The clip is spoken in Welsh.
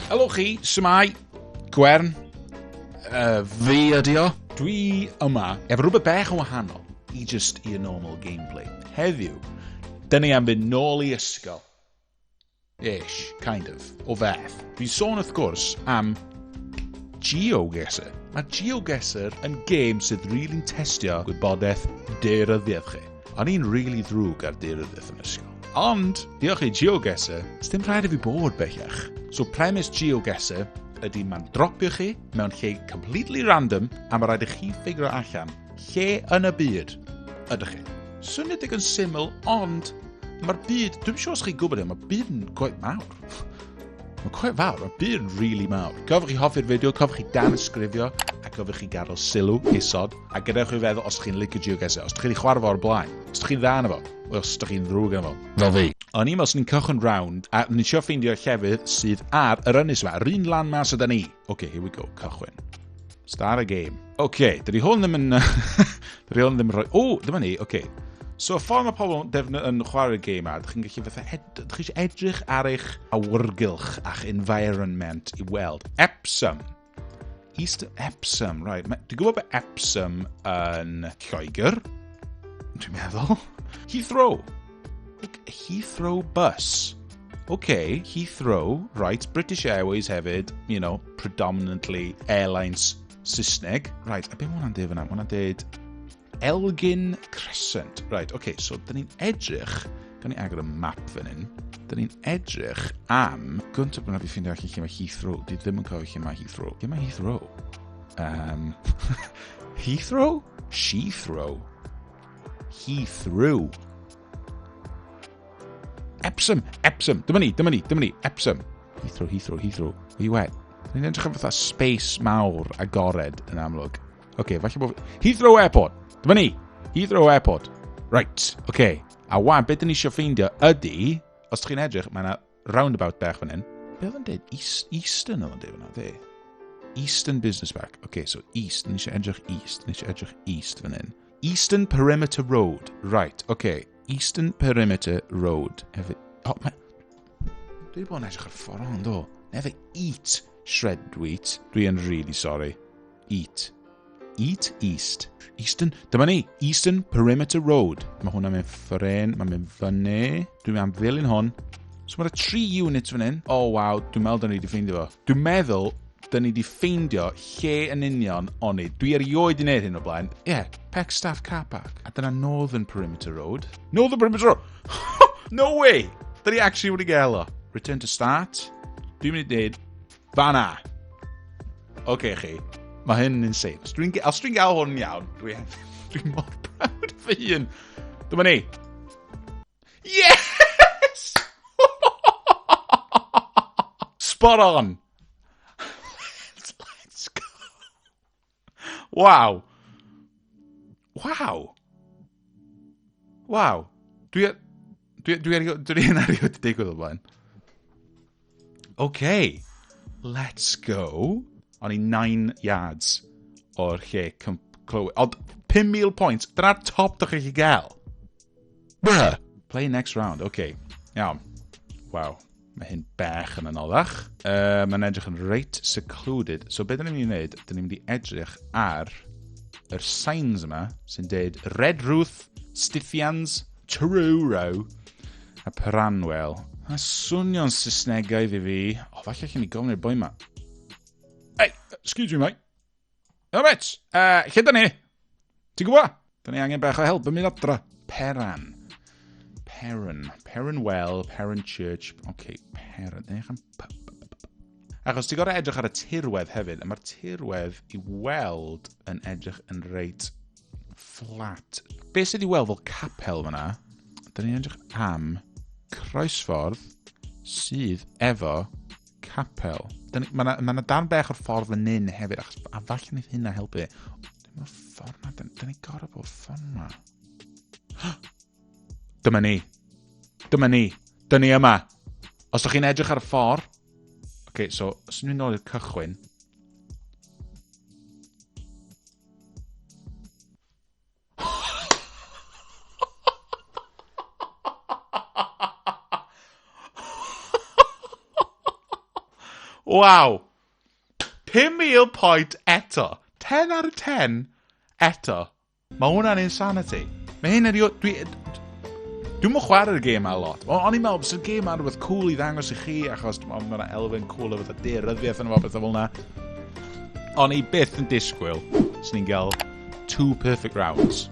Helo chi, Gemau, Gwern, Fi ydi o. dwi yma efo rhywbeth bech yn wahanol i just i'r normal gameplay. Heddiw, dyn ni am fynd nôl i ysgol. Ish, kind of, o feth. Dwi'n sôn wrth gwrs am Geoguessr. Mae Geoguessr yn game sydd really'n testio gwybodaeth daearyddiaeth chi. O'n i'n really ddrwg ar daearyddiaeth yn ysgol. Ond, diolch i Geoguessr, dim rhaid i fi bod bellach. So premise Geoguessr ydy mae'n dropio chi mewn lle completely random a mae rhaid i chi ffigro allan lle yn y byd ydych chi. Syniad digon syml, ond mae'r byd, dwi'n siŵr os chi'n gwybod mae'r byd yn gwaith mawr. Mae'n gwaith fawr, mae'r byd yn really mawr. Gofyn chi hoffi'r fideo, gofyn chi dan ysgrifio, a gofyn chi gadael sylw, isod, a gadewch chi feddwl os chi'n licio Geoguessr, os ydych chi'n chwarae fo o'r blaen, os ydych chi'n dda yna fo, os ydych chi'n ddrwg yna fo. Fel fi. O'n i'n meddwl ni'n cychwyn round, a ni'n siarad ffeindio llefydd sydd ar yr ynys yma, yr un lan mas yda ni. OK, here we go, cychwyn. Start a game. OK, dydy hwn ddim yn... dydy hwn ddim yn rhoi... O, dyma ni, OK. So, ffordd mae pobl yn chwarae'r game a, ydych chi'n gallu fatha... Ydych chi eisiau edrych ar eich awyrgylch a'ch environment i weld. Epsom. East Epsom, right. Dwi'n gwybod bod Epsom yn Lloegr. Dwi'n meddwl. Heathrow. Heathrow bus. OK, Heathrow, right, British Airways hefyd, you know, predominantly airlines Saesneg. Right, a be mae hwnna'n dweud fyna? Mae hwnna'n dweud Elgin Crescent. Right, OK, so dyn ni'n edrych, gan ni agor y map fan hyn, dyn ni'n edrych am, gyntaf byna fi ffindio allan lle mae Heathrow, dwi ddim yn cofio lle mae Heathrow. Lle mae Heathrow? Heathrow? Sheathrow. Heathrow. Epsom. Dyma ni, Epsom. Heathrow. Are you wet? Ni'n edrych am fatha space mawr agored yn amlwg. OK, falle bod... Heathrow Airport. Dyma ni. Heathrow Airport. Right, OK. A wan, beth dyn ni eisiau ffeindio ydy, os chi'n edrych, mae yna roundabout bech fan hyn. Be oedd yn dweud? Eastern oedd yn dweud fan hyn. Eastern Business Park. OK, so East. Ni eisiau edrych East. Ni eisiau edrych East fan hyn. Eastern Perimeter Road. Right, OK. Eastern Perimeter Road. Hefyd... O, mae... Dwi wedi bod yn edrych ar ffordd ond o. Efo eat shred wheat. Dwi yn really sorry. Eat. Eat East. Eastern... Dyma ni. Eastern Perimeter Road. Mae hwnna mewn ffren. Mae'n mynd fyny. Dwi'n mewn ddilyn hwn. So mae'na 3 units fan hyn. Oh, waw. Dwi'n meddwl dyn ni wedi ffeindio fo. Dwi'n meddwl dyn ni wedi ffeindio lle yn union o'n i. Dwi erioed i wneud hyn o blaen. Peckstaff Car Park. A dyna Northern Perimeter Road. Northern Perimeter Road! No way! Dyn ni actually wedi gael o. Return to start. Dwi'n mynd i dweud fanna. OK, chi. Mae hyn yn insane. Os dwi'n gael hwn iawn, dwi'n mor proud fy hun. Dyma ni. Yes! Spot on. Let's go. Wow. Dwi'n erioed digwydd o blaen. OK. Let's go. O'n i 9 yards o'r lle clywed. Ond 5,000 points. Dyna'r top dych chi'n gael. Play next round. OK. Iawn. Wow. Mae hyn bech yn anoddach. Mae'n edrych yn reit secluded. So beth dyn ni'n gwneud? Dyn ni'n mynd i edrych ar yr signs yma sy'n deud Red Ruth, Stithians, Truro a Peranwell. A swnio'n Saesnegaidd i fi. O, falle chi'n ei gofyn i'r boi yma. Hey, excuse me, mate. Oh, mate, lle da ni? Ti'n gwybod? Da ni angen bach o help yn mynd adra. Peran. Peranwell, Peran Church. OK, Peran. Achos ti'n gorau edrych ar y tirwedd hefyd, a mae'r tirwedd i weld yn edrych yn reit flat. Be sydd i weld fel capel fyna? Da ni'n edrych am croesffordd sydd efo capel. Mae yna darn bech o'r ffordd fan hyn hefyd, a falle wneud hynna helpu. Dim o'r ffordd na, da ni gorau bod ffordd na. Dyma ni. Dyna ni yma. Os ydych chi'n edrych ar y ffordd... OK, so, os ydych chi'n nôl i'r cychwyn... Waw. 5,000 pwynt eto. 10 out of 10 eto. Mae hwnna'n insanity. Mae hyn ydi... Dwi'n mwyn chwarae'r gêm a lot. O'n i'n meddwl, bydd y gêm ar rhywbeth cool i ddangos i chi, achos mae'n elfen cool o fath o deryddiaeth yn o beth o fel na. O'n i byth yn disgwyl, os ni'n gael 2 perfect rounds.